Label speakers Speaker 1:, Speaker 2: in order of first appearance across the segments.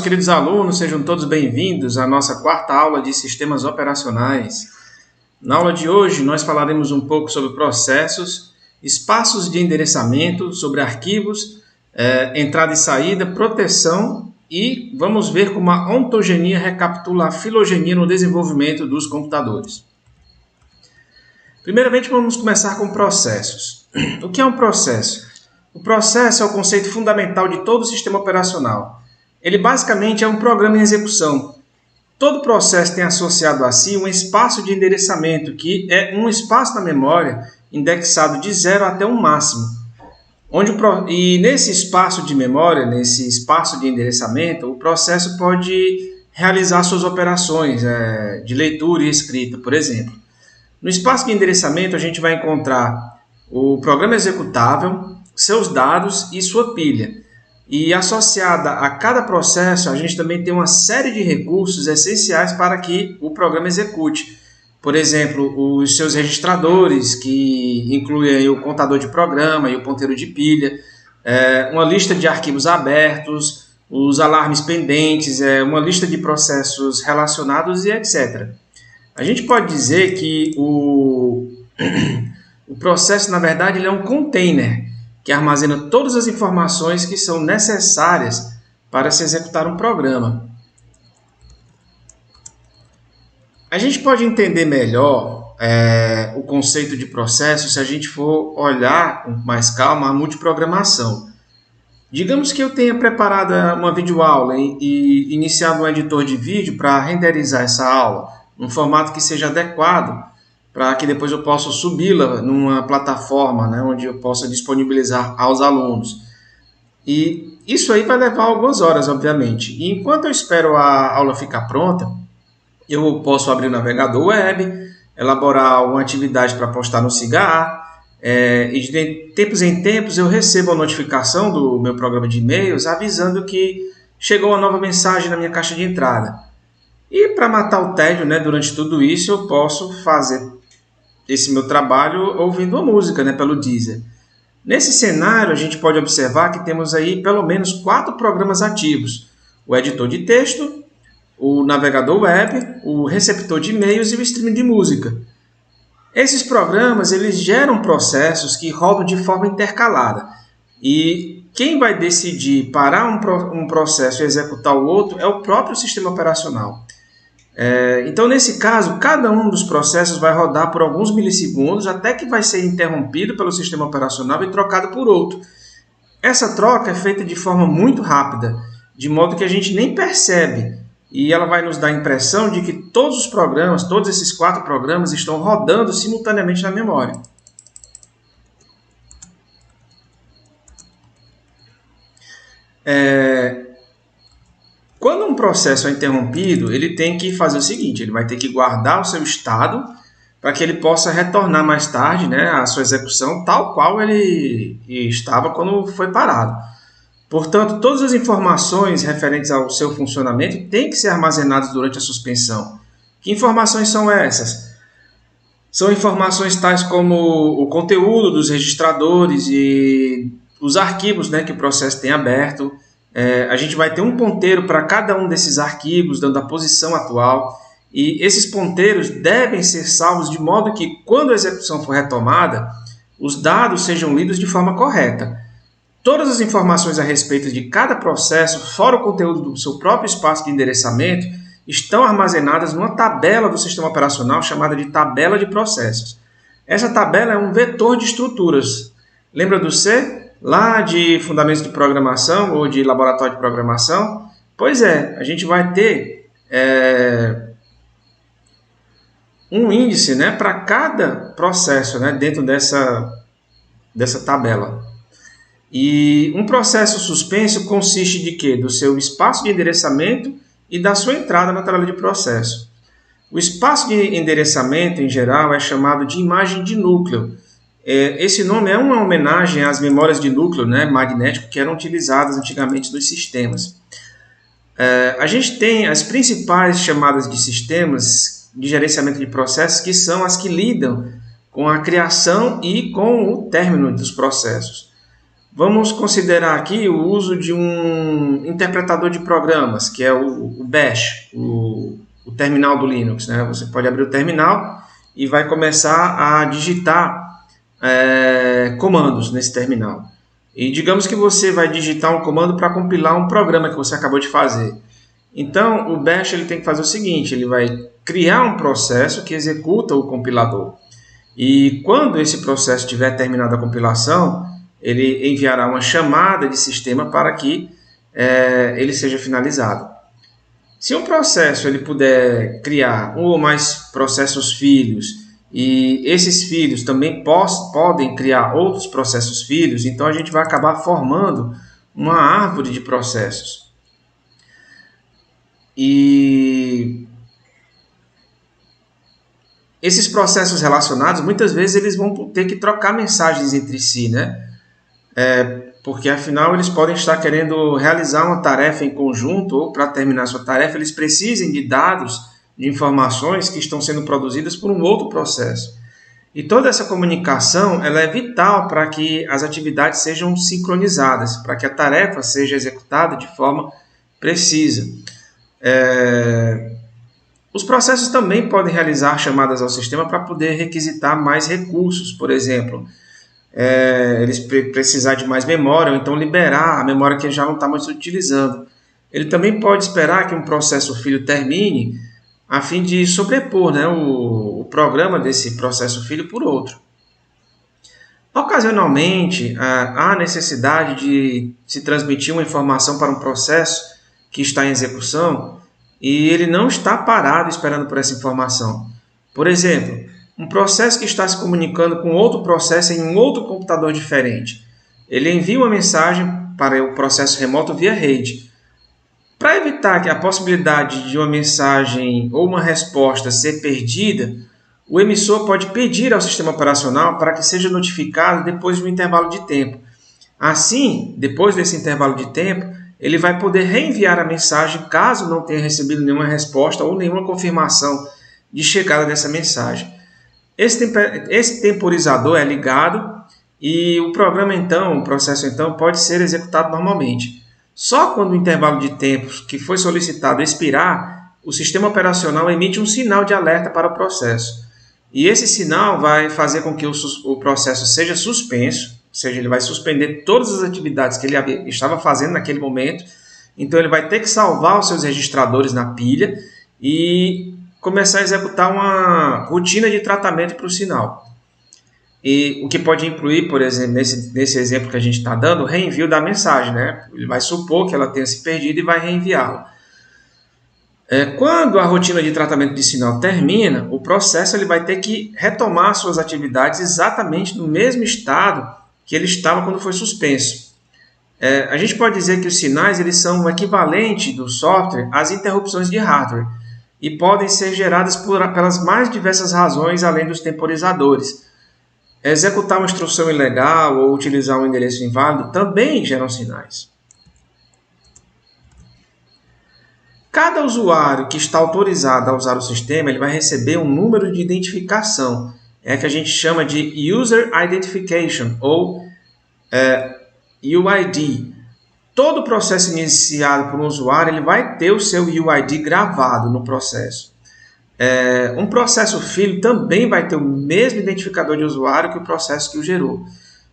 Speaker 1: Queridos alunos, sejam todos bem-vindos à nossa quarta aula de sistemas operacionais. Na aula de hoje, nós falaremos um pouco sobre processos, espaços de endereçamento, sobre arquivos, entrada e saída, proteção e vamos ver como a ontogenia recapitula a filogenia no desenvolvimento dos computadores. Primeiramente, vamos começar com processos. O que é um processo? O processo é o conceito fundamental de todo sistema operacional. Ele basicamente é um programa em execução. Todo processo tem associado a si um espaço de endereçamento, que é um espaço na memória indexado de 0 até um máximo. E nesse espaço de memória, nesse espaço de endereçamento, o processo pode realizar suas operações de leitura e escrita, por exemplo. No espaço de endereçamento, a gente vai encontrar o programa executável, seus dados e sua pilha. E associada a cada processo, a gente também tem uma série de recursos essenciais para que o programa execute. Por exemplo, os seus registradores, que incluem o contador de programa e o ponteiro de pilha, uma lista de arquivos abertos, os alarmes pendentes, uma lista de processos relacionados e etc. A gente pode dizer que o processo, na verdade, ele é um container que armazena todas as informações que são necessárias para se executar um programa. A gente pode entender melhor o conceito de processo se a gente for olhar com mais calma a multiprogramação. Digamos que eu tenha preparado uma videoaula e iniciado um editor de vídeo para renderizar essa aula, num formato que seja adequado, para que depois eu possa subi-la numa plataforma, onde eu possa disponibilizar aos alunos. E isso aí vai levar algumas horas, obviamente. E enquanto eu espero a aula ficar pronta, eu posso abrir o navegador web, elaborar uma atividade para postar no SIGA, e de tempos em tempos eu recebo a notificação do meu programa de e-mails avisando que chegou uma nova mensagem na minha caixa de entrada. E para matar o tédio, durante tudo isso, eu posso fazer esse meu trabalho ouvindo uma música, pelo Deezer. Nesse cenário, a gente pode observar que temos aí pelo menos 4 programas ativos: o editor de texto, o navegador web, o receptor de e-mails e o streaming de música. Esses programas eles geram processos que rodam de forma intercalada. E quem vai decidir parar um processo e executar o outro é o próprio sistema operacional. Então, nesse caso, cada um dos processos vai rodar por alguns milissegundos até que vai ser interrompido pelo sistema operacional e trocado por outro. Essa troca é feita de forma muito rápida, de modo que a gente nem percebe, e ela vai nos dar a impressão de que todos os programas, todos esses 4 programas, estão rodando simultaneamente na memória. Quando um processo é interrompido, ele tem que fazer o seguinte: ele vai ter que guardar o seu estado para que ele possa retornar mais tarde à sua execução tal qual ele estava quando foi parado. Portanto, todas as informações referentes ao seu funcionamento têm que ser armazenadas durante a suspensão. Que informações são essas? São informações tais como o conteúdo dos registradores e os arquivos que o processo tem aberto. A gente vai ter um ponteiro para cada um desses arquivos, dando a posição atual. E esses ponteiros devem ser salvos de modo que, quando a execução for retomada, os dados sejam lidos de forma correta. Todas as informações a respeito de cada processo, fora o conteúdo do seu próprio espaço de endereçamento, estão armazenadas numa tabela do sistema operacional chamada de tabela de processos. Essa tabela é um vetor de estruturas. Lembra do C? Lá de Fundamentos de Programação ou de Laboratório de Programação? Pois a gente vai ter um índice para cada processo dentro dessa tabela. E um processo suspenso consiste de quê? Do seu espaço de endereçamento e da sua entrada na tela de processo. O espaço de endereçamento, em geral, é chamado de imagem de núcleo. Esse nome é uma homenagem às memórias de núcleo magnético que eram utilizadas antigamente nos sistemas. A gente tem as principais chamadas de sistemas de gerenciamento de processos, que são as que lidam com a criação e com o término dos processos. Vamos considerar aqui o uso de um interpretador de programas, que é o Bash, o terminal do Linux, né? Você pode abrir o terminal e vai começar a digitar comandos nesse terminal. E digamos que você vai digitar um comando para compilar um programa que você acabou de fazer. Então, o Bash ele tem que fazer o seguinte, ele vai criar um processo que executa o compilador. E quando esse processo tiver terminado a compilação, ele enviará uma chamada de sistema para que ele seja finalizado. Se um processo ele puder criar um ou mais processos filhos e esses filhos também podem criar outros processos filhos, então a gente vai acabar formando uma árvore de processos. E esses processos relacionados, muitas vezes eles vão ter que trocar mensagens entre si, né? Porque afinal eles podem estar querendo realizar uma tarefa em conjunto ou para terminar sua tarefa eles precisem de dados, de informações que estão sendo produzidas por um outro processo. E toda essa comunicação ela é vital para que as atividades sejam sincronizadas, para que a tarefa seja executada de forma precisa. Os processos também podem realizar chamadas ao sistema para poder requisitar mais recursos, por exemplo. Eles precisar de mais memória, ou então liberar a memória que já não está mais utilizando. Ele também pode esperar que um processo filho termine a fim de sobrepor, né, o programa desse processo filho por outro. Ocasionalmente, há necessidade de se transmitir uma informação para um processo que está em execução e ele não está parado esperando por essa informação. Por exemplo, um processo que está se comunicando com outro processo em um outro computador diferente. Ele envia uma mensagem para o processo remoto via rede. Para evitar que a possibilidade de uma mensagem ou uma resposta ser perdida, o emissor pode pedir ao sistema operacional para que seja notificado depois de um intervalo de tempo. Assim, depois desse intervalo de tempo, ele vai poder reenviar a mensagem caso não tenha recebido nenhuma resposta ou nenhuma confirmação de chegada dessa mensagem. Esse temporizador é ligado e o programa o processo pode ser executado normalmente. Só quando o intervalo de tempo que foi solicitado expirar, o sistema operacional emite um sinal de alerta para o processo. E esse sinal vai fazer com que o processo seja suspenso, ou seja, ele vai suspender todas as atividades que ele estava fazendo naquele momento. Então ele vai ter que salvar os seus registradores na pilha e começar a executar uma rotina de tratamento para o sinal. E o que pode incluir, por exemplo, nesse exemplo que a gente está dando, o reenvio da mensagem, né? Ele vai supor que ela tenha se perdido e vai reenviá-la. Quando a rotina de tratamento de sinal termina, o processo ele vai ter que retomar suas atividades exatamente no mesmo estado que ele estava quando foi suspenso. A gente pode dizer que os sinais eles são o equivalente do software às interrupções de hardware e podem ser geradas pelas mais diversas razões além dos temporizadores. Executar uma instrução ilegal ou utilizar um endereço inválido também geram sinais. Cada usuário que está autorizado a usar o sistema ele vai receber um número de identificação, que a gente chama de User Identification ou UID. Todo processo iniciado por um usuário ele vai ter o seu UID gravado no processo. Um processo filho também vai ter o mesmo identificador de usuário que o processo que o gerou.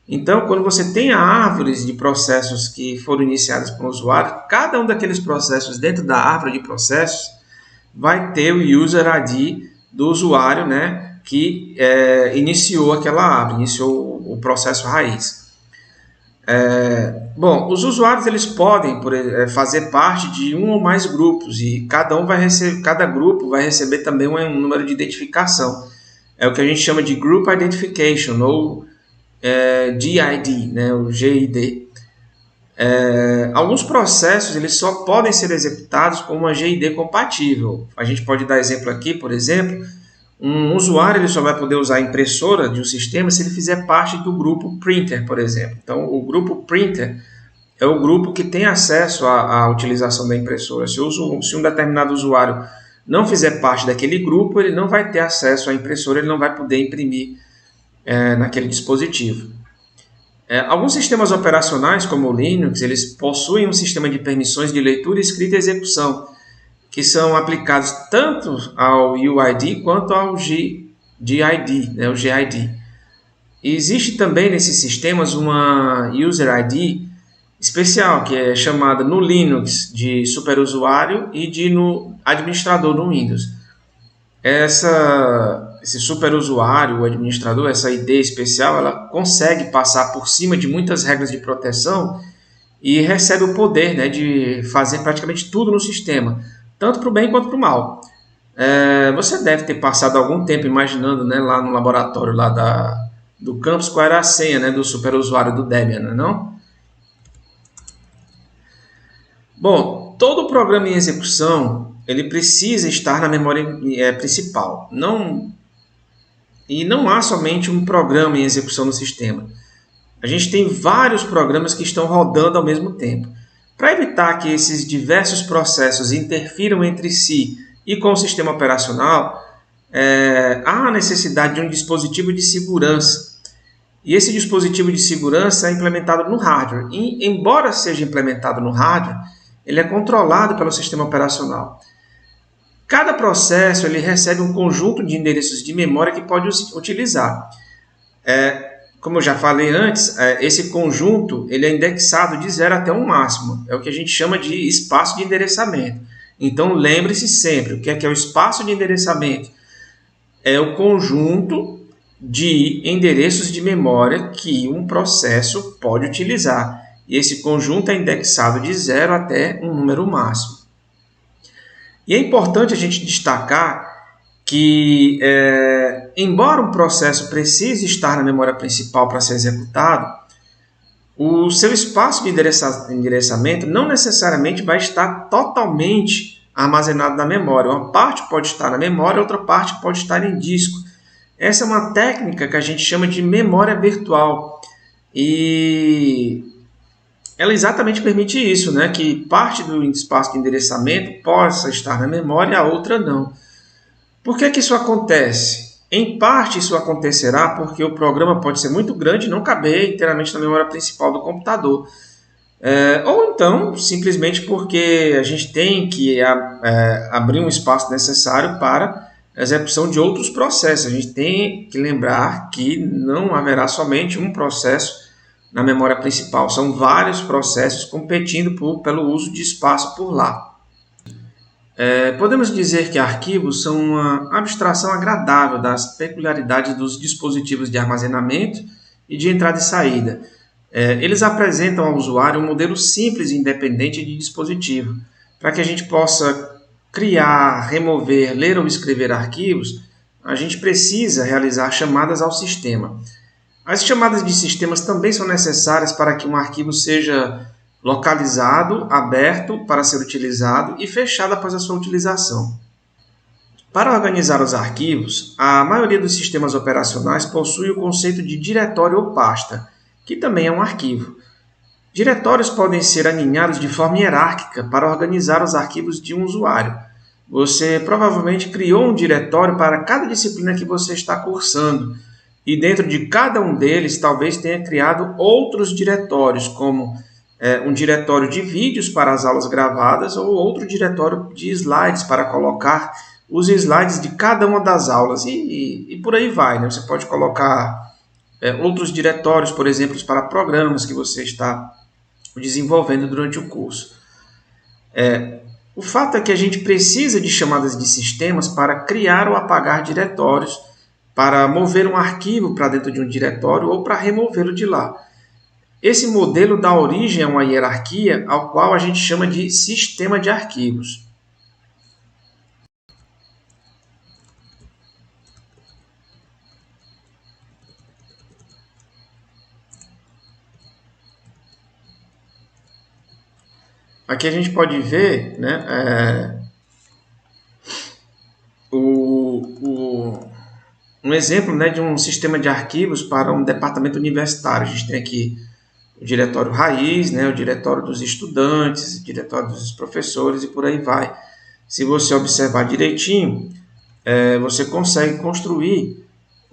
Speaker 1: Então, quando você tem árvores de processos que foram iniciados por um usuário, cada um daqueles processos dentro da árvore de processos vai ter o User ID do usuário, né, que iniciou aquela árvore, iniciou o processo raiz. Bom, os usuários eles podem fazer parte de um ou mais grupos e cada grupo vai receber também um número de identificação. É o que a gente chama de Group Identification ou GID, né, o GID. Alguns processos eles só podem ser executados com uma GID compatível. A gente pode dar exemplo aqui, por exemplo, um usuário ele só vai poder usar a impressora de um sistema se ele fizer parte do grupo Printer, por exemplo. Então, o grupo Printer é o grupo que tem acesso à utilização da impressora. Se um determinado usuário não fizer parte daquele grupo, ele não vai ter acesso à impressora, ele não vai poder imprimir naquele dispositivo. Alguns sistemas operacionais, como o Linux, eles possuem um sistema de permissões de leitura, escrita e execução, que são aplicados tanto ao UID quanto ao GID, né, o GID. E existe também nesses sistemas uma User ID especial, que é chamada no Linux de superusuário e de no administrador no Windows. Esse superusuário, o administrador, essa ID especial, ela consegue passar por cima de muitas regras de proteção e recebe o poder, né, de fazer praticamente tudo no sistema, tanto para o bem quanto para o mal. Você deve ter passado algum tempo imaginando, né, lá no laboratório lá do campus qual era a senha, né, do superusuário do Debian, não é não? Bom, todo programa em execução ele precisa estar na memória principal. E não há somente um programa em execução no sistema. A gente tem vários programas que estão rodando ao mesmo tempo. Para evitar que esses diversos processos interfiram entre si e com o sistema operacional, há a necessidade de um dispositivo de segurança. E esse dispositivo de segurança é implementado no hardware. E, embora seja implementado no hardware, ele é controlado pelo sistema operacional. Cada processo ele recebe um conjunto de endereços de memória que pode utilizar. Como eu já falei antes, esse conjunto ele é indexado de 0 até 1 máximo. É o que a gente chama de espaço de endereçamento. Então, lembre-se sempre, o que é o espaço de endereçamento? É o conjunto de endereços de memória que um processo pode utilizar. E esse conjunto é indexado de 0 até um número máximo. E é importante a gente destacar que, embora um processo precise estar na memória principal para ser executado, o seu espaço de endereçamento não necessariamente vai estar totalmente armazenado na memória. Uma parte pode estar na memória, outra parte pode estar em disco. Essa é uma técnica que a gente chama de memória virtual. E ela exatamente permite isso, né? Que parte do espaço de endereçamento possa estar na memória e a outra não. Por que isso acontece? Em parte isso acontecerá porque o programa pode ser muito grande e não caber inteiramente na memória principal do computador. Ou então, simplesmente porque a gente tem que abrir um espaço necessário para a execução de outros processos. A gente tem que lembrar que não haverá somente um processo na memória principal. São vários processos competindo pelo uso de espaço por lá. Podemos dizer que arquivos são uma abstração agradável das peculiaridades dos dispositivos de armazenamento e de entrada e saída. Eles apresentam ao usuário um modelo simples e independente de dispositivo. Para que a gente possa criar, remover, ler ou escrever arquivos, a gente precisa realizar chamadas ao sistema. As chamadas de sistemas também são necessárias para que um arquivo seja localizado, aberto para ser utilizado e fechado após a sua utilização. Para organizar os arquivos, a maioria dos sistemas operacionais possui o conceito de diretório ou pasta, que também é um arquivo. Diretórios podem ser alinhados de forma hierárquica para organizar os arquivos de um usuário. Você provavelmente criou um diretório para cada disciplina que você está cursando, e dentro de cada um deles talvez tenha criado outros diretórios, como um diretório de vídeos para as aulas gravadas ou outro diretório de slides para colocar os slides de cada uma das aulas e por aí vai, né? Você pode colocar outros diretórios, por exemplo, para programas que você está desenvolvendo durante o curso. O fato é que a gente precisa de chamadas de sistemas para criar ou apagar diretórios, para mover um arquivo para dentro de um diretório ou para removê-lo de lá. Esse modelo dá origem a uma hierarquia, ao qual a gente chama de sistema de arquivos. Aqui a gente pode ver, né, um exemplo, né, de um sistema de arquivos para um departamento universitário. A gente tem aqui o diretório raiz, né, o diretório dos estudantes, o diretório dos professores e por aí vai. Se você observar direitinho, você consegue construir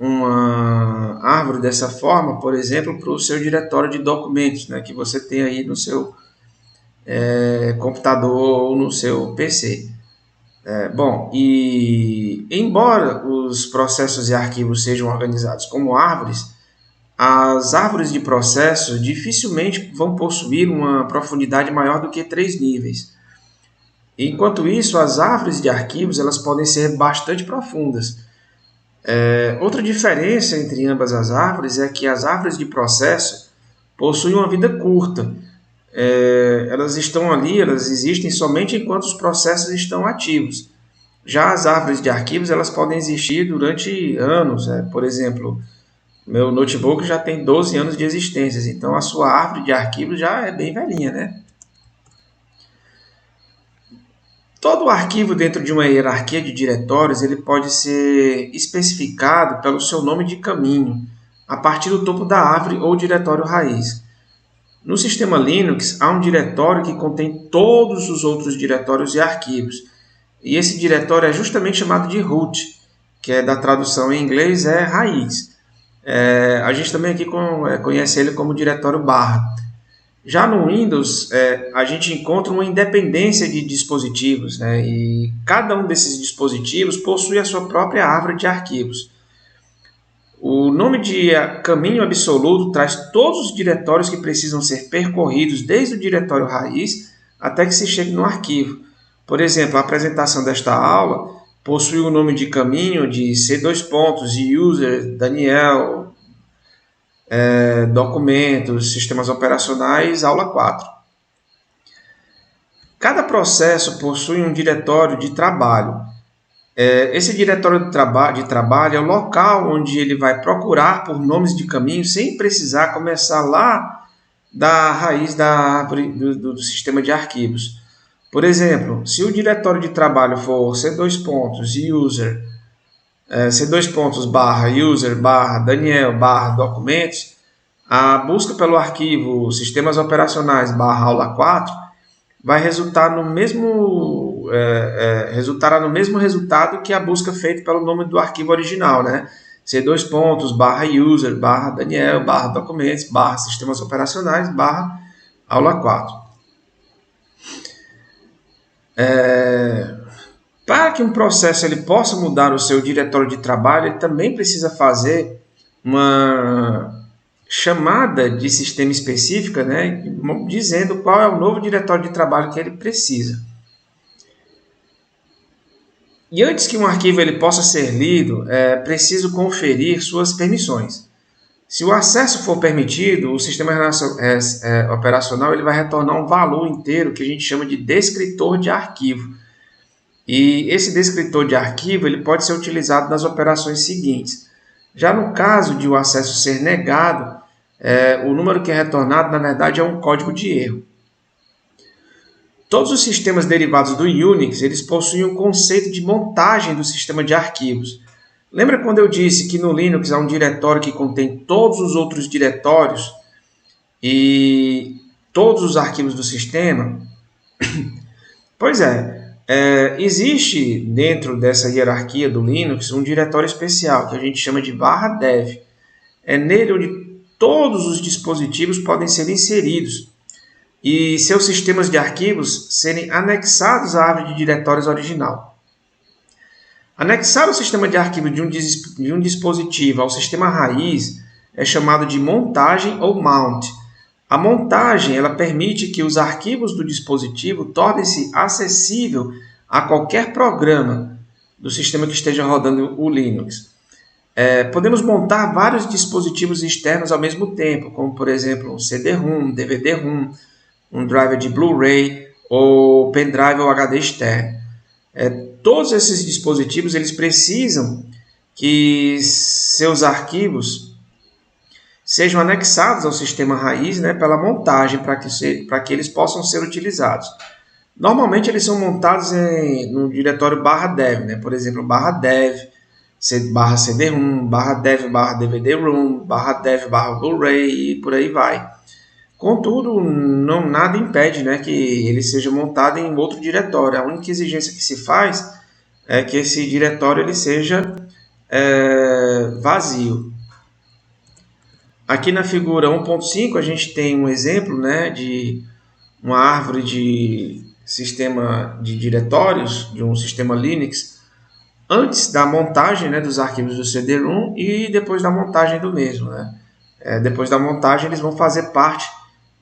Speaker 1: uma árvore dessa forma, por exemplo, para o seu diretório de documentos, né, que você tem aí no seu computador ou no seu PC. Bom, e embora os processos e arquivos sejam organizados como árvores, as árvores de processos dificilmente vão possuir uma profundidade maior do que 3 níveis. Enquanto isso, as árvores de arquivos elas podem ser bastante profundas. Outra diferença entre ambas as árvores é que as árvores de processo possuem uma vida curta. Elas estão ali, elas existem somente enquanto os processos estão ativos. Já as árvores de arquivos elas podem existir durante anos. Por exemplo, meu notebook já tem 12 anos de existência, então a sua árvore de arquivos já é bem velhinha, né? Todo arquivo dentro de uma hierarquia de diretórios ele pode ser especificado pelo seu nome de caminho, a partir do topo da árvore ou diretório raiz. No sistema Linux, há um diretório que contém todos os outros diretórios e arquivos. E esse diretório é justamente chamado de root, que da tradução em inglês é raiz. A gente também aqui conhece ele como diretório barra. Já no Windows, a gente encontra uma independência de dispositivos, né? E cada um desses dispositivos possui a sua própria árvore de arquivos. O nome de caminho absoluto traz todos os diretórios que precisam ser percorridos desde o diretório raiz até que se chegue no arquivo. Por exemplo, a apresentação desta aula possui o nome de caminho de C2 pontos, user, Daniel, documentos, sistemas operacionais, aula 4. Cada processo possui um diretório de trabalho. Esse diretório de trabalho é o local onde ele vai procurar por nomes de caminho sem precisar começar lá da raiz da árvore do sistema de arquivos. Por exemplo, se o diretório de trabalho for C2 pontos, user, C2 pontos barra user barra Daniel barra documentos, a busca pelo arquivo sistemas operacionais barra aula 4 vai resultará no mesmo resultado que a busca feita pelo nome do arquivo original, né? C2 pontos barra user barra Daniel barra documentos barra sistemas operacionais barra aula 4. Para que um processo ele possa mudar o seu diretório de trabalho, ele também precisa fazer uma chamada de sistema específica, né, dizendo qual é o novo diretório de trabalho que ele precisa. E antes que um arquivo ele possa ser lido, é preciso conferir suas permissões. Se o acesso for permitido, o sistema operacional ele vai retornar um valor inteiro que a gente chama de descritor de arquivo. E esse descritor de arquivo ele pode ser utilizado nas operações seguintes. Já no caso de o acesso ser negado, o número que é retornado, na verdade, é um código de erro. Todos os sistemas derivados do Unix eles possuem um conceito de montagem do sistema de arquivos. Lembra quando eu disse que no Linux há um diretório que contém todos os outros diretórios e todos os arquivos do sistema? Pois existe dentro dessa hierarquia do Linux um diretório especial que a gente chama de /dev. É nele onde todos os dispositivos podem ser inseridos e seus sistemas de arquivos serem anexados à árvore de diretórios original. Anexar o sistema de arquivo de um dispositivo ao sistema raiz é chamado de montagem ou mount. A montagem ela permite que os arquivos do dispositivo tornem-se acessível a qualquer programa do sistema que esteja rodando o Linux. Podemos montar vários dispositivos externos ao mesmo tempo, como por exemplo um CD-ROM, um DVD-ROM, um driver de Blu-ray ou pendrive ou HD externo. Todos esses dispositivos eles precisam que seus arquivos sejam anexados ao sistema raiz, né, pela montagem para que eles possam ser utilizados. Normalmente eles são montados no diretório /dev, né, por exemplo, /dev, /cd-rom, /dev, /dvd-rom, /dev, /blu-ray e por aí vai. Contudo, nada impede, né, que ele seja montado em outro diretório. A única exigência que se faz é que esse diretório ele seja vazio. Aqui na figura 1.5 a gente tem um exemplo, né, de uma árvore de sistema de diretórios, de um sistema Linux, antes da montagem, né, dos arquivos do CD-ROM e depois da montagem do mesmo, né? Depois da montagem eles vão fazer parte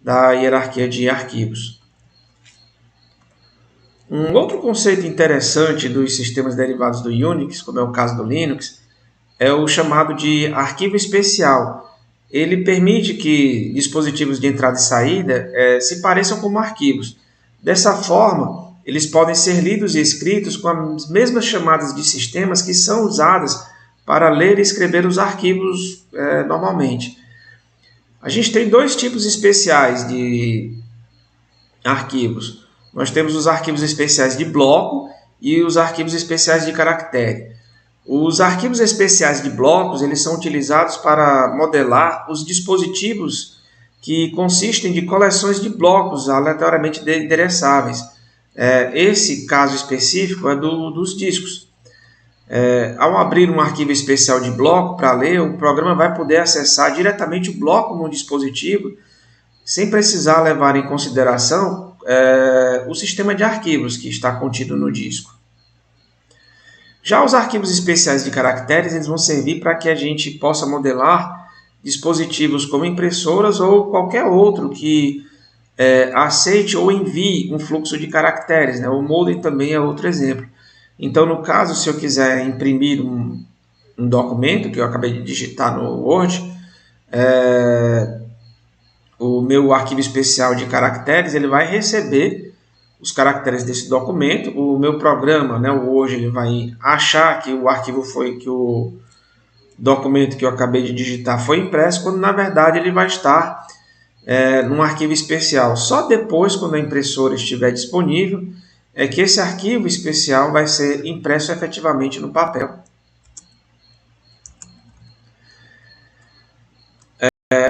Speaker 1: da hierarquia de arquivos. Um outro conceito interessante dos sistemas derivados do Unix, como é o caso do Linux, é o chamado de arquivo especial. Ele permite que dispositivos de entrada e saída se pareçam como arquivos. Dessa forma, eles podem ser lidos e escritos com as mesmas chamadas de sistemas que são usadas para ler e escrever os arquivos normalmente. A gente tem dois tipos especiais de arquivos. Nós temos os arquivos especiais de bloco e os arquivos especiais de caractere. Os arquivos especiais de blocos eles são utilizados para modelar os dispositivos que consistem de coleções de blocos aleatoriamente endereçáveis. Esse caso específico é dos discos. Ao abrir um arquivo especial de bloco para ler, o programa vai poder acessar diretamente o bloco no dispositivo, sem precisar levar em consideração o sistema de arquivos que está contido no disco. Já os arquivos especiais de caracteres eles vão servir para que a gente possa modelar dispositivos como impressoras ou qualquer outro que aceite ou envie um fluxo de caracteres, né? O modem também é outro exemplo. Então, no caso, se eu quiser imprimir um documento que eu acabei de digitar no Word, o meu arquivo especial de caracteres ele vai receber os caracteres desse documento. O meu programa, né, o Word, ele vai achar que o arquivo que o documento que eu acabei de digitar foi impresso, quando na verdade ele vai estar num arquivo especial. Só depois, quando a impressora estiver disponível, é que esse arquivo especial vai ser impresso efetivamente no papel.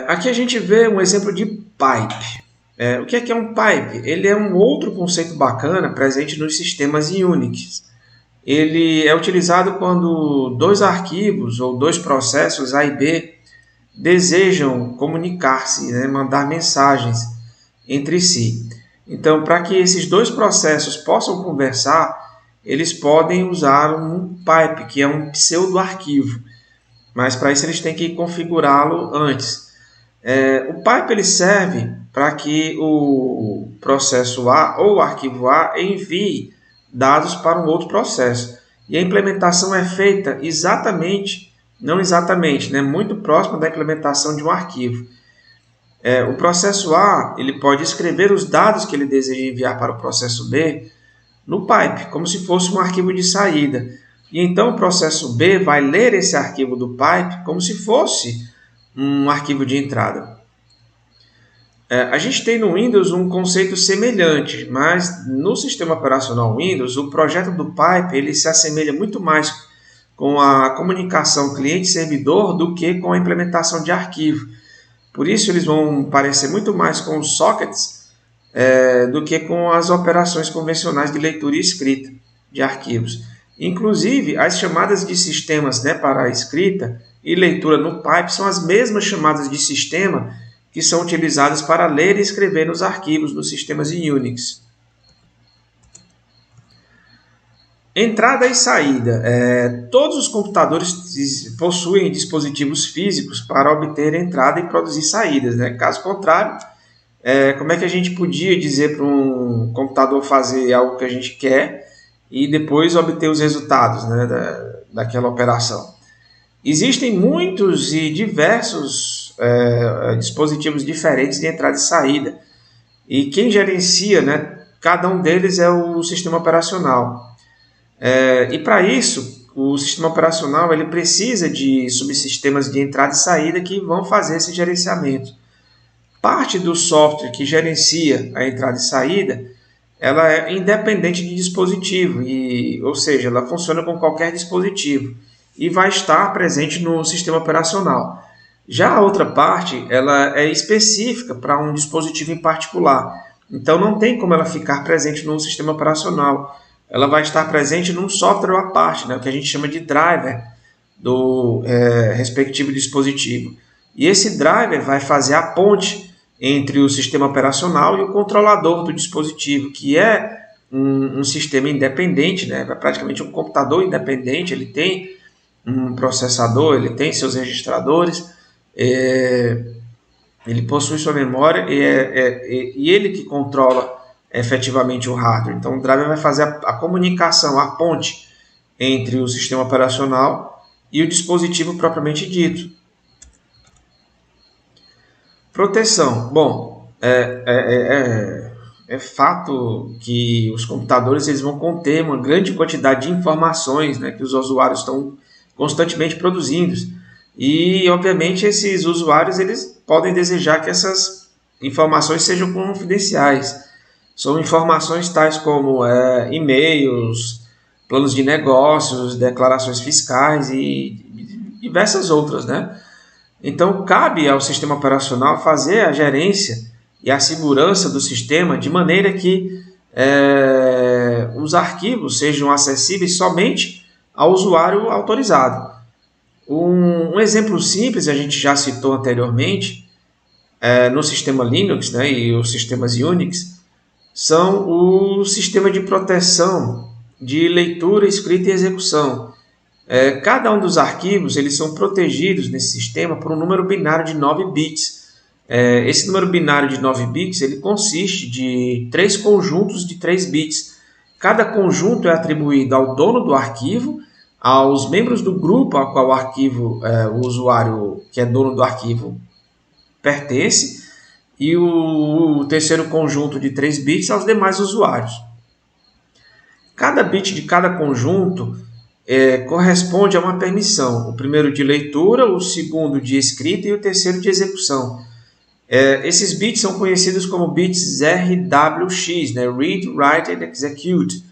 Speaker 1: Aqui a gente vê um exemplo de pipe. O que é um pipe? Ele é um outro conceito bacana presente nos sistemas Unix. Ele é utilizado quando dois arquivos ou dois processos A e B desejam comunicar-se, né, mandar mensagens entre si. Então, para que esses dois processos possam conversar, eles podem usar um pipe, que é um pseudo-arquivo. Mas para isso eles têm que configurá-lo antes. O pipe ele serve para que o processo A ou o arquivo A envie dados para um outro processo. E a implementação é feita muito próxima da implementação de um arquivo. O processo A ele pode escrever os dados que ele deseja enviar para o processo B no pipe, como se fosse um arquivo de saída. E então o processo B vai ler esse arquivo do pipe como se fosse um arquivo de entrada. A gente tem no Windows um conceito semelhante, mas no sistema operacional Windows, o projeto do pipe ele se assemelha muito mais com a comunicação cliente-servidor do que com a implementação de arquivo. Por isso, eles vão parecer muito mais com os sockets do que com as operações convencionais de leitura e escrita de arquivos. Inclusive, as chamadas de sistemas, né, para a escrita e leitura no pipe são as mesmas chamadas de sistema que são utilizadas para ler e escrever nos arquivos nos sistemas Unix. Entrada e saída. Todos os computadores possuem dispositivos físicos para obter entrada e produzir saídas, né? Caso contrário, como é que a gente podia dizer para um computador fazer algo que a gente quer e depois obter os resultados, né, daquela operação? Existem muitos e diversos dispositivos diferentes de entrada e saída. E quem gerencia, né, cada um deles é o sistema operacional. E para isso, o sistema operacional ele precisa de subsistemas de entrada e saída que vão fazer esse gerenciamento. Parte do software que gerencia a entrada e saída, ela é independente de dispositivo, ou seja, ela funciona com qualquer dispositivo e vai estar presente no sistema operacional. Já a outra parte, ela é específica para um dispositivo em particular. Então, não tem como ela ficar presente no sistema operacional. Ela vai estar presente num software à parte, né, o que a gente chama de driver do respectivo dispositivo. E esse driver vai fazer a ponte entre o sistema operacional e o controlador do dispositivo, que é um sistema independente, né? Praticamente um computador independente. Ele tem um processador, ele tem seus registradores, ele possui sua memória e ele que controla efetivamente o hardware. Então o driver vai fazer a comunicação, a ponte entre o sistema operacional e o dispositivo propriamente dito. Proteção. Bom, é fato que os computadores eles vão conter uma grande quantidade de informações, né, que os usuários estão constantemente produzindo. E, obviamente, esses usuários eles podem desejar que essas informações sejam confidenciais. São informações tais como e-mails, planos de negócios, declarações fiscais e diversas outras, né? Então, cabe ao sistema operacional fazer a gerência e a segurança do sistema de maneira que os arquivos sejam acessíveis somente ao usuário autorizado. Um exemplo simples, a gente já citou anteriormente, no sistema Linux, né, e os sistemas Unix, são o sistema de proteção de leitura, escrita e execução. Cada um dos arquivos eles são protegidos nesse sistema por um número binário de 9 bits. Esse número binário de 9 bits ele consiste de 3 conjuntos de 3 bits. Cada conjunto é atribuído ao dono do arquivo, aos membros do grupo ao qual o usuário que é dono do arquivo pertence, e o terceiro conjunto de 3 bits aos demais usuários. Cada bit de cada conjunto corresponde a uma permissão, o primeiro de leitura, o segundo de escrita e o terceiro de execução. Esses bits são conhecidos como bits RWX, né? Read, Write and Execute.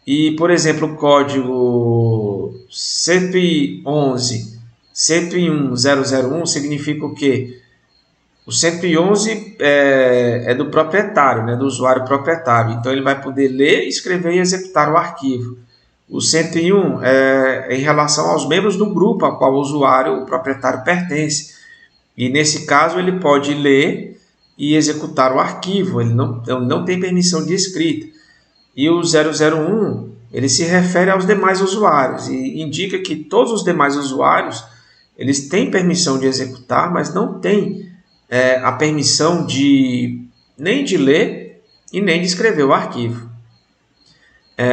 Speaker 1: E, por exemplo, o código 111.101.001 significa o quê? O 111 é do proprietário, né? Do usuário proprietário. Então, ele vai poder ler, escrever e executar o arquivo. O 101 é em relação aos membros do grupo ao qual o usuário, o proprietário, pertence. E nesse caso ele pode ler e executar o arquivo, ele não tem permissão de escrita. E o 001 ele se refere aos demais usuários e indica que todos os demais usuários eles têm permissão de executar, mas não têm a permissão nem de ler e nem de escrever o arquivo.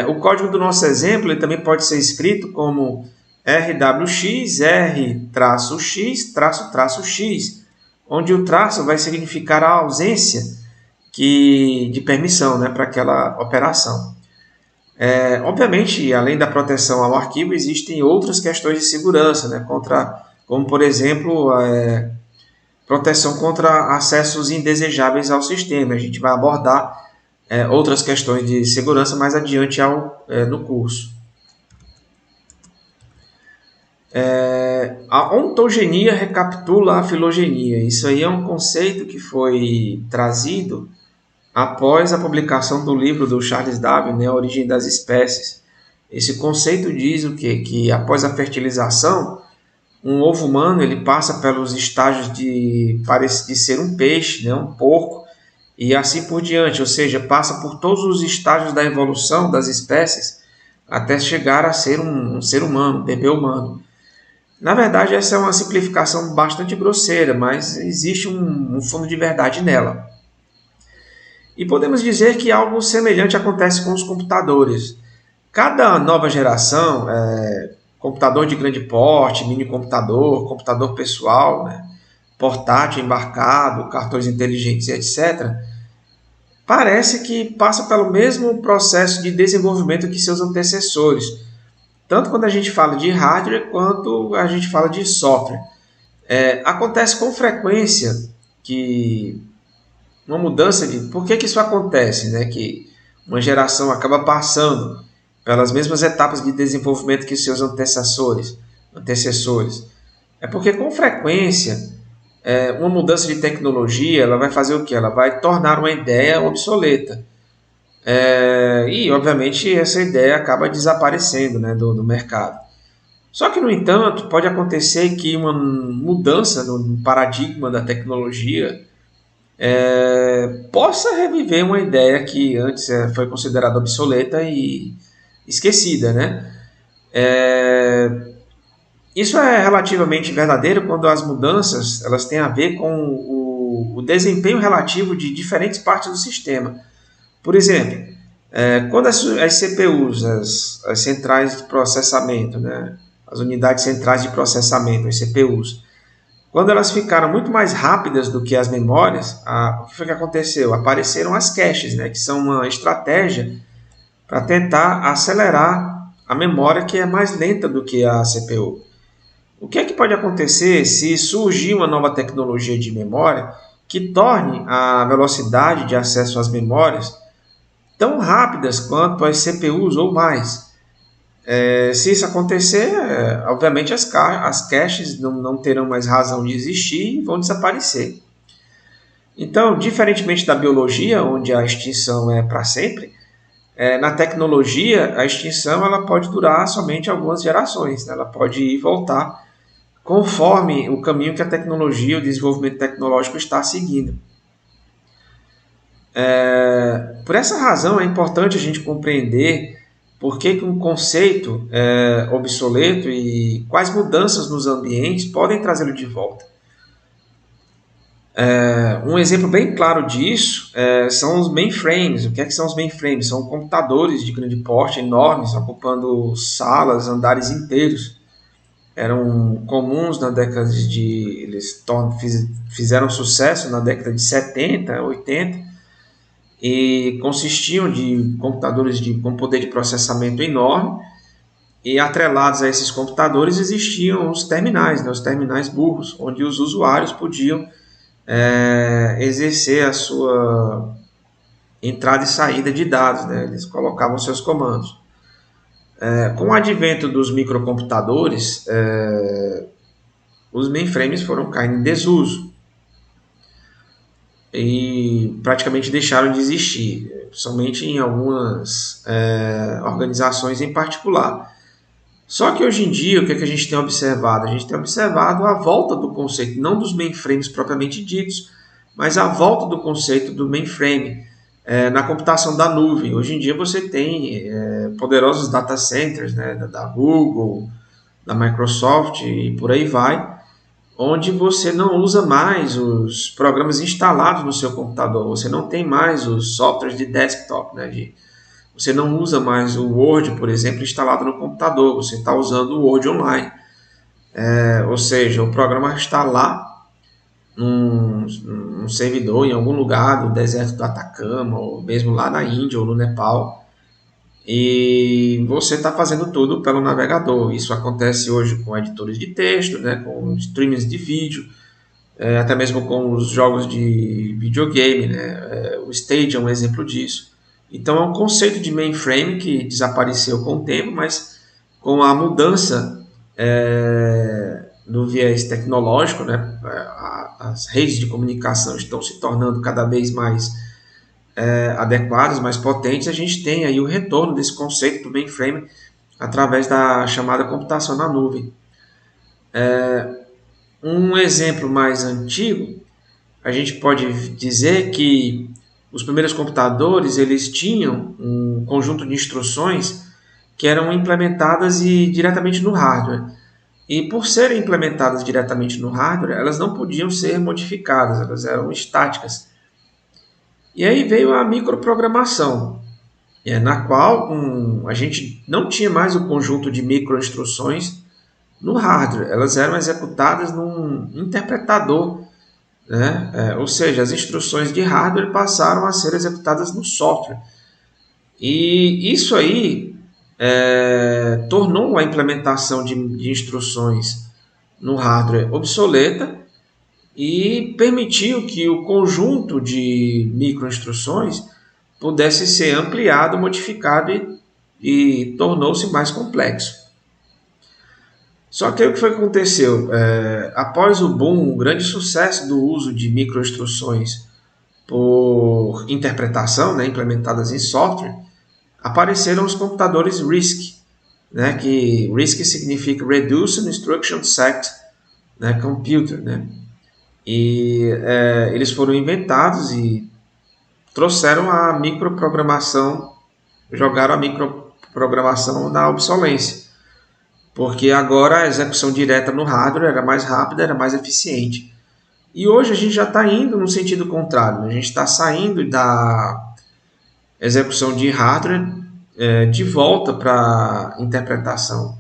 Speaker 1: O código do nosso exemplo ele também pode ser escrito como RWX, R-X, onde o traço vai significar a ausência de permissão, né, para aquela operação. Obviamente, além da proteção ao arquivo, existem outras questões de segurança, né, como, por exemplo, proteção contra acessos indesejáveis ao sistema. A gente vai abordar outras questões de segurança mais adiante no curso. A ontogenia recapitula a filogenia. Isso aí é um conceito que foi trazido após a publicação do livro do Charles Darwin, né, A Origem das Espécies. Esse conceito diz o quê? Que após a fertilização, um ovo humano ele passa pelos estágios de ser um peixe, né, um porco, e assim por diante, ou seja, passa por todos os estágios da evolução das espécies até chegar a ser um ser humano, um bebê humano. Na verdade, essa é uma simplificação bastante grosseira, mas existe um fundo de verdade nela. E podemos dizer que algo semelhante acontece com os computadores. Cada nova geração, computador de grande porte, mini-computador, computador pessoal, né, portátil, embarcado, cartões inteligentes, etc., parece que passa pelo mesmo processo de desenvolvimento que seus antecessores, tanto quando a gente fala de hardware quanto a gente fala de software. Acontece com frequência que uma mudança Por que isso acontece? Né? Que uma geração acaba passando pelas mesmas etapas de desenvolvimento que seus antecessores. É porque com frequência uma mudança de tecnologia ela vai fazer o quê? Ela vai tornar uma ideia obsoleta. E, obviamente, essa ideia acaba desaparecendo, né, do mercado. Só que, no entanto, pode acontecer que uma mudança no paradigma da tecnologia possa reviver uma ideia que antes foi considerada obsoleta e esquecida, né? É, Isso é relativamente verdadeiro quando as mudanças elas têm a ver com o desempenho relativo de diferentes partes do sistema. Por exemplo, quando as CPUs, as centrais de processamento, né, as unidades centrais de processamento, as CPUs, quando elas ficaram muito mais rápidas do que as memórias, o que foi que aconteceu? Apareceram as caches, né, que são uma estratégia para tentar acelerar a memória que é mais lenta do que a CPU. O que é que pode acontecer se surgir uma nova tecnologia de memória que torne a velocidade de acesso às memórias tão rápidas quanto as CPUs ou mais? Se isso acontecer, obviamente as caches não terão mais razão de existir e vão desaparecer. Então, diferentemente da biologia, onde a extinção é para sempre, na tecnologia, a extinção ela pode durar somente algumas gerações, né? Ela pode ir e voltar conforme o caminho que a tecnologia, o desenvolvimento tecnológico está seguindo. Por essa razão, é importante a gente compreender por que um conceito é obsoleto e quais mudanças nos ambientes podem trazê-lo de volta. Um exemplo bem claro disso são os mainframes. O que é que são os mainframes? São computadores de grande porte, enormes, ocupando salas, andares inteiros. Eram comuns na década de... Eles fizeram sucesso na década de 70, 80, e consistiam de computadores com poder de processamento enorme, e atrelados a esses computadores existiam os terminais, né, os terminais burros, onde os usuários podiam exercer a sua entrada e saída de dados, né? Eles colocavam seus comandos. Com o advento dos microcomputadores, os mainframes foram caindo em desuso e praticamente deixaram de existir, somente em algumas organizações em particular. Só que hoje em dia, o que a gente tem observado? A gente tem observado a volta do conceito, não dos mainframes propriamente ditos, mas a volta do conceito do mainframe na computação da nuvem. Hoje em dia você tem poderosos data centers, né, da Google, da Microsoft e por aí vai, onde você não usa mais os programas instalados no seu computador, você não tem mais os softwares de desktop, né, você não usa mais o Word, por exemplo, instalado no computador, você está usando o Word online. Ou seja, o programa está lá num servidor em algum lugar do deserto do Atacama, ou mesmo lá na Índia ou no Nepal, e você está fazendo tudo pelo navegador. Isso acontece hoje com editores de texto, né, com streamings de vídeo, até mesmo com os jogos de videogame, né? O Stadia é um exemplo disso. Então é um conceito de mainframe que desapareceu com o tempo, mas com a mudança do viés tecnológico, né, as redes de comunicação estão se tornando cada vez mais adequadas, mais potentes. A gente tem aí o retorno desse conceito do mainframe através da chamada computação na nuvem. Um exemplo mais antigo, a gente pode dizer que os primeiros computadores eles tinham um conjunto de instruções que eram implementadas diretamente no hardware. E por serem implementadas diretamente no hardware, elas não podiam ser modificadas, elas eram estáticas. E aí veio a microprogramação, na qual a gente não tinha mais o conjunto de microinstruções no hardware, elas eram executadas num interpretador, né? Ou seja, as instruções de hardware passaram a ser executadas no software. E isso aí tornou a implementação de instruções no hardware obsoleta e permitiu que o conjunto de microinstruções pudesse ser ampliado, modificado e tornou-se mais complexo. Só que o que foi que aconteceu? Após o boom, o grande sucesso do uso de microinstruções por interpretação, né, implementadas em software, apareceram os computadores RISC. né, que RISC significa Reduced Instruction Set, né, Computer, né, e eles foram inventados e trouxeram a microprogramação, jogaram a microprogramação na obsolência, porque agora a execução direta no hardware era mais rápida, era mais eficiente. E hoje a gente já está indo no sentido contrário, né? A gente está saindo da execução de hardware de volta para interpretação,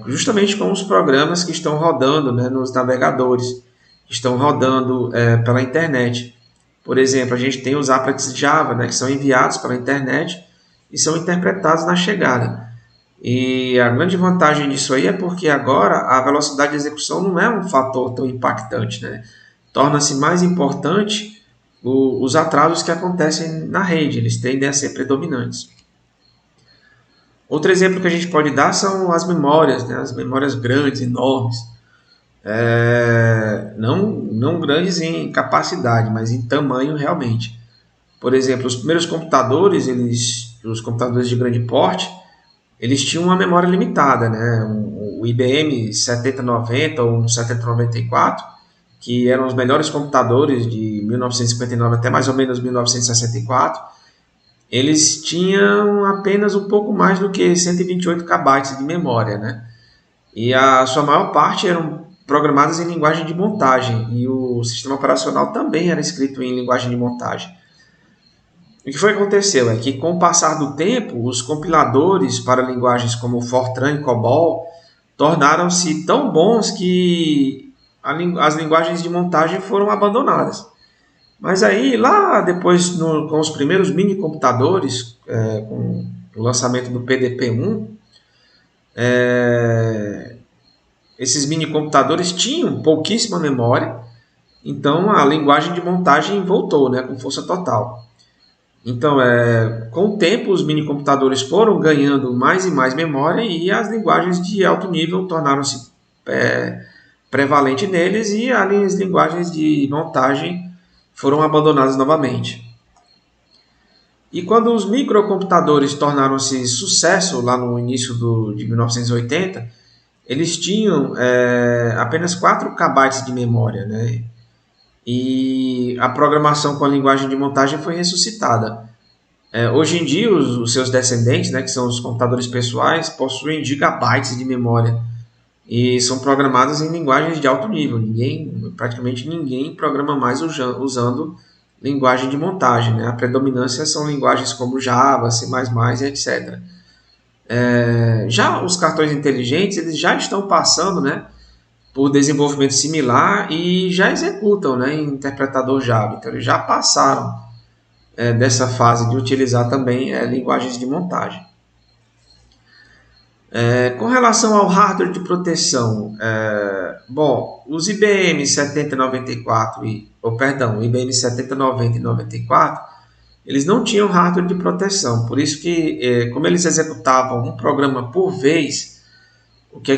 Speaker 1: justamente com os programas que estão rodando, né, nos navegadores, que estão rodando pela internet. Por exemplo, a gente tem os applets Java, né, que são enviados pela internet e são interpretados na chegada. E a grande vantagem disso aí é porque agora a velocidade de execução não é um fator tão impactante, né? Torna-se mais importante os atrasos que acontecem na rede, eles tendem a ser predominantes. Outro exemplo que a gente pode dar são as memórias, né? As memórias grandes, enormes. Não grandes em capacidade, mas em tamanho realmente. Por exemplo, os primeiros computadores, os computadores de grande porte, eles tinham uma memória limitada, né? O IBM 7090 ou um 7094, que eram os melhores computadores de 1959 até mais ou menos 1964, eles tinham apenas um pouco mais do que 128 KB de memória, né? E a sua maior parte eram programadas em linguagem de montagem, e o sistema operacional também era escrito em linguagem de montagem. O que foi que aconteceu é que, com o passar do tempo, os compiladores para linguagens como Fortran e COBOL tornaram-se tão bons que as linguagens de montagem foram abandonadas. Mas aí, lá depois, com os primeiros mini computadores, com o lançamento do PDP-1, esses mini computadores tinham pouquíssima memória, então a linguagem de montagem voltou, né, com força total. Então, com o tempo, os minicomputadores foram ganhando mais e mais memória e as linguagens de alto nível tornaram-se prevalentes neles, e as linguagens de montagem foram abandonadas novamente. E quando os microcomputadores tornaram-se sucesso lá no início de 1980, eles tinham apenas 4 KB de memória, né? E a programação com a linguagem de montagem foi ressuscitada. Hoje em dia, os seus descendentes, né, que são os computadores pessoais, possuem gigabytes de memória e são programados em linguagens de alto nível. Praticamente ninguém programa mais usando linguagem de montagem, né? A predominância são linguagens como Java, C++, etc. Já os cartões inteligentes, eles já estão passando, né, por desenvolvimento similar e já executam, né, em interpretador Java. Então, eles já passaram dessa fase de utilizar também linguagens de montagem. Com relação ao hardware de proteção, os IBM 7094 IBM 7090 e 94, eles não tinham hardware de proteção. Por isso que, como eles executavam um programa por vez, o que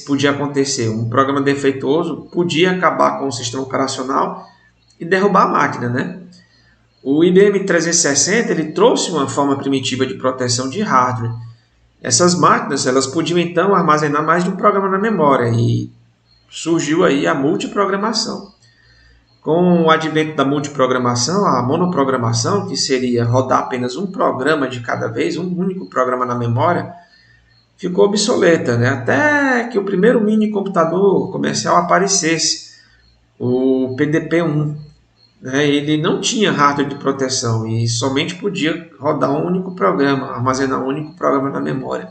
Speaker 1: podia acontecer? Um programa defeituoso podia acabar com o sistema operacional e derrubar a máquina, né? O IBM 360 ele trouxe uma forma primitiva de proteção de hardware. Essas máquinas elas podiam então armazenar mais de um programa na memória, e surgiu aí a multiprogramação. Com o advento da multiprogramação, a monoprogramação, que seria rodar apenas um programa de cada vez, um único programa na memória, ficou obsoleta, né? Até que o primeiro mini computador comercial aparecesse, o PDP-1. Ele não tinha hardware de proteção e somente podia rodar um único programa, armazenar um único programa na memória.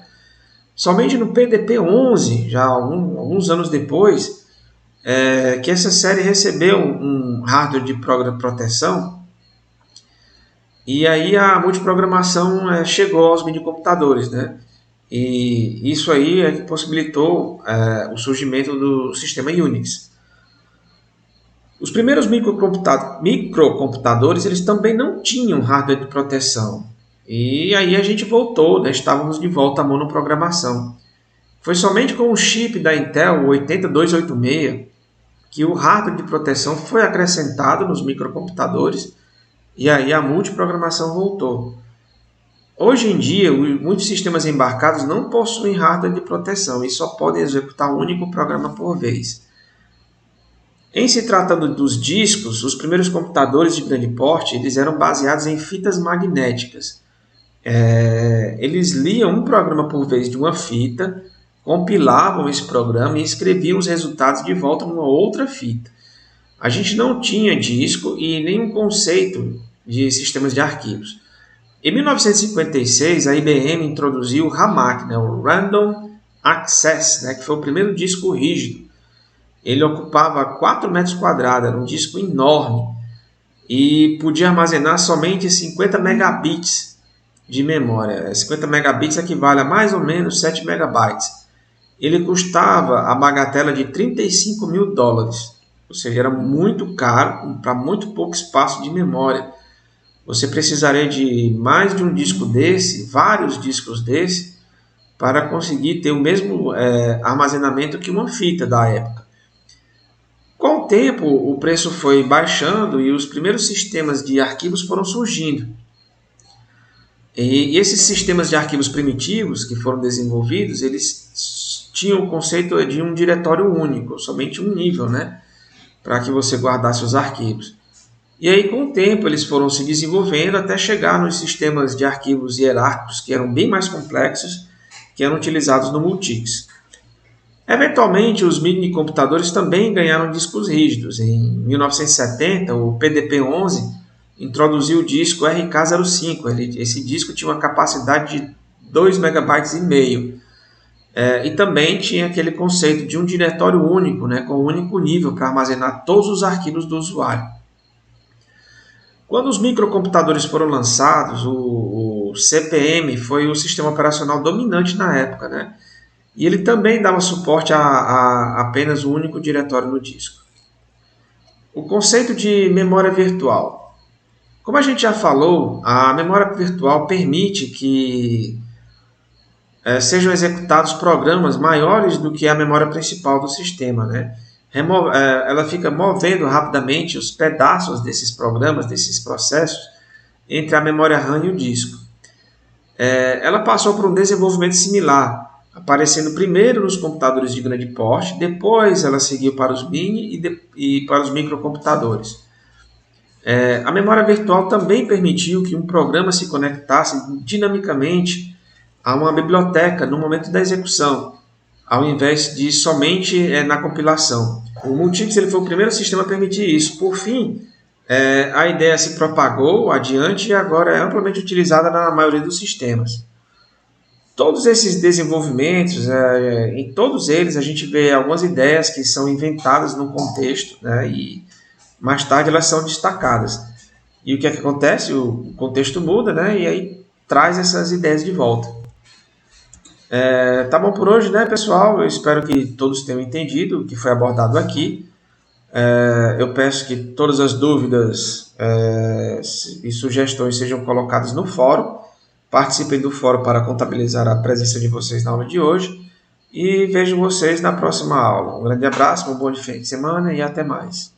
Speaker 1: Somente no PDP-11, já alguns anos depois, que essa série recebeu um hardware de proteção, e aí a multiprogramação chegou aos minicomputadores, né? E isso aí é que possibilitou o surgimento do sistema Unix. Os primeiros microcomputadores eles também não tinham hardware de proteção. E aí a gente voltou, né? Estávamos de volta à monoprogramação. Foi somente com o chip da Intel, o 80286, que o hardware de proteção foi acrescentado nos microcomputadores, e aí a multiprogramação voltou. Hoje em dia, muitos sistemas embarcados não possuem hardware de proteção e só podem executar um único programa por vez. Em se tratando dos discos, os primeiros computadores de grande porte eles eram baseados em fitas magnéticas. Eles liam um programa por vez de uma fita, compilavam esse programa e escreviam os resultados de volta numa outra fita. A gente não tinha disco e nenhum conceito de sistemas de arquivos. Em 1956, a IBM introduziu o RAMAC, o Random Access, que foi o primeiro disco rígido. Ele ocupava 4 metros quadrados, era um disco enorme e podia armazenar somente 50 megabits de memória. 50 megabits equivale a mais ou menos 7 megabytes. Ele custava a bagatela de $35 mil, ou seja, era muito caro para muito pouco espaço de memória. Você precisaria de mais de um disco desse, vários discos desse, para conseguir ter o mesmo armazenamento que uma fita da época. Com o tempo, o preço foi baixando e os primeiros sistemas de arquivos foram surgindo. E esses sistemas de arquivos primitivos que foram desenvolvidos, eles tinham o conceito de um diretório único, somente um nível, para que você guardasse os arquivos. E aí, com o tempo, eles foram se desenvolvendo até chegar nos sistemas de arquivos hierárquicos, que eram bem mais complexos, que eram utilizados no Multics. Eventualmente, os minicomputadores também ganharam discos rígidos. Em 1970, o PDP-11 introduziu o disco RK05. Esse disco tinha uma capacidade de 2,5 MB. E também tinha aquele conceito de um diretório único, com um único nível para armazenar todos os arquivos do usuário. Quando os microcomputadores foram lançados, o CP/M foi o sistema operacional dominante na época, e ele também dava suporte a apenas um único diretório no disco. O conceito de memória virtual. Como a gente já falou, a memória virtual permite que sejam executados programas maiores do que a memória principal do sistema. Ela fica movendo rapidamente os pedaços desses programas, desses processos, entre a memória RAM e o disco. Ela passou por um desenvolvimento similar, aparecendo primeiro nos computadores de grande porte, depois ela seguiu para os mini e para os microcomputadores. A memória virtual também permitiu que um programa se conectasse dinamicamente a uma biblioteca no momento da execução, ao invés de somente na compilação. O Multics ele foi o primeiro sistema a permitir isso. Por fim, a ideia se propagou adiante e agora é amplamente utilizada na maioria dos sistemas. Todos esses desenvolvimentos, em todos eles a gente vê algumas ideias que são inventadas no contexto, e mais tarde elas são destacadas. E o que acontece? O contexto muda, e aí traz essas ideias de volta. Tá bom por hoje, pessoal? Eu espero que todos tenham entendido o que foi abordado aqui. Eu peço que todas as dúvidas e sugestões sejam colocadas no fórum. Participem do fórum para contabilizar a presença de vocês na aula de hoje. E vejo vocês na próxima aula. Um grande abraço, um bom fim de semana e até mais.